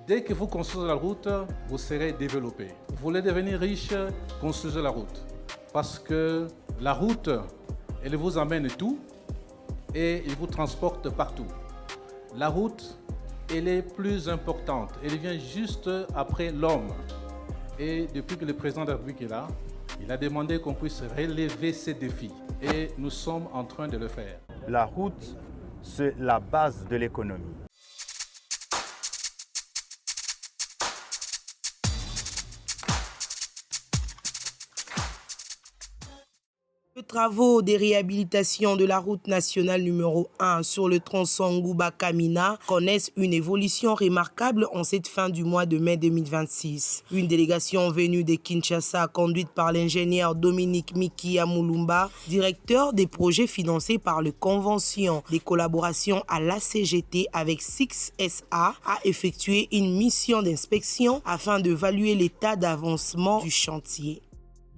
Dès que vous construisez la route, vous serez développé. Vous voulez devenir riche, construisez la route. Parce que la route, elle vous amène tout et elle vous transporte partout. La route, elle est plus importante. Elle vient juste après l'homme. Et depuis que le président de la République est là, il a demandé qu'on puisse relever ces défis. Et nous sommes en train de le faire. La route, c'est la base de l'économie. Les travaux de réhabilitation de la route nationale numéro 1 sur le tronçon Ngouba-Kamina connaissent une évolution remarquable en cette fin du mois de mai 2026. Une délégation venue de Kinshasa, conduite par l'ingénieur Dominique Miki Amoulumba, directeur des projets financés par la Convention des collaborations à l'ACGT avec 6SA, a effectué une mission d'inspection afin d'évaluer l'état d'avancement du chantier.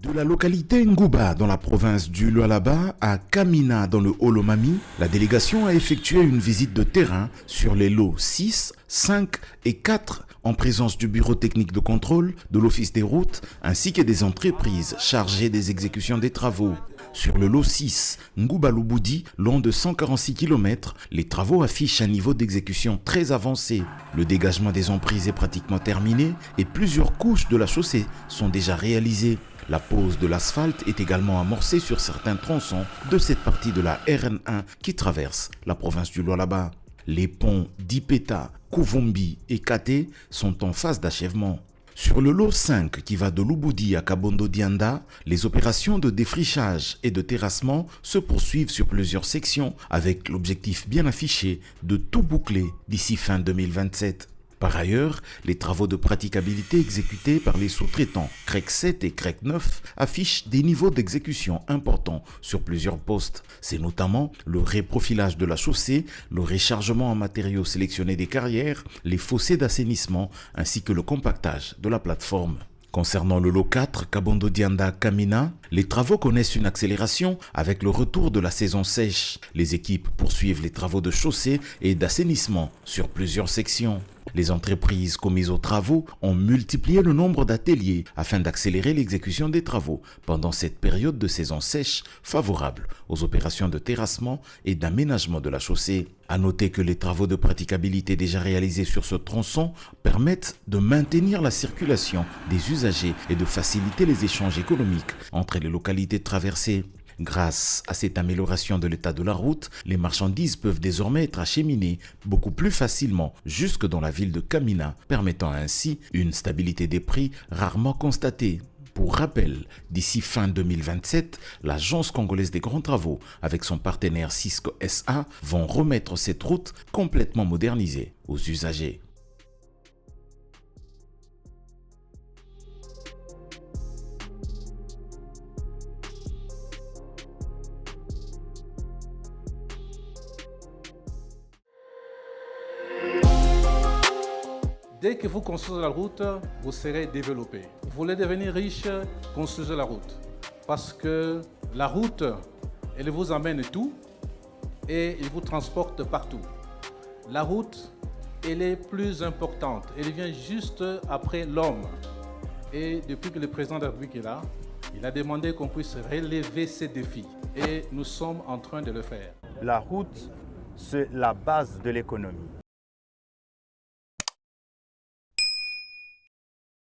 De la localité Ngouba dans la province du Lualaba à Kamina dans le Haut-Lomami, la délégation a effectué une visite de terrain sur les lots 6, 5 et 4 en présence du bureau technique de contrôle, de l'office des routes ainsi que des entreprises chargées des exécutions des travaux. Sur le lot 6, Ngouba-Louboudi, long de 146 km, les travaux affichent un niveau d'exécution très avancé. Le dégagement des emprises est pratiquement terminé et plusieurs couches de la chaussée sont déjà réalisées. La pose de l'asphalte est également amorcée sur certains tronçons de cette partie de la RN1 qui traverse la province du Lualaba. Les ponts d'Ipeta, Kouvombi et Kate sont en phase d'achèvement. Sur le lot 5 qui va de Louboudi à Kabondo-Dianda, les opérations de défrichage et de terrassement se poursuivent sur plusieurs sections avec l'objectif bien affiché de tout boucler d'ici fin 2027. Par ailleurs, les travaux de praticabilité exécutés par les sous-traitants CREC 7 et CREC 9 affichent des niveaux d'exécution importants sur plusieurs postes. C'est notamment le reprofilage de la chaussée, le rechargement en matériaux sélectionnés des carrières, les fossés d'assainissement ainsi que le compactage de la plateforme. Concernant le lot 4, Kabondo-Dianda-Kamina, les travaux connaissent une accélération avec le retour de la saison sèche. Les équipes poursuivent les travaux de chaussée et d'assainissement sur plusieurs sections. Les entreprises commises aux travaux ont multiplié le nombre d'ateliers afin d'accélérer l'exécution des travaux pendant cette période de saison sèche favorable aux opérations de terrassement et d'aménagement de la chaussée. À noter que les travaux de praticabilité déjà réalisés sur ce tronçon permettent de maintenir la circulation des usagers et de faciliter les échanges économiques entre les localités traversées. Grâce à cette amélioration de l'état de la route, les marchandises peuvent désormais être acheminées beaucoup plus facilement jusque dans la ville de Kamina, permettant ainsi une stabilité des prix rarement constatée. Pour rappel, d'ici fin 2027, l'Agence congolaise des grands travaux, avec son partenaire Cisco SA, vont remettre cette route complètement modernisée aux usagers. Dès que vous construisez la route, vous serez développé. Vous voulez devenir riche, construisez la route. Parce que la route, elle vous amène tout et elle vous transporte partout. La route, elle est plus importante. Elle vient juste après l'homme. Et depuis que le président de la République est là, il a demandé qu'on puisse relever ces défis. Et nous sommes en train de le faire. La route, c'est la base de l'économie.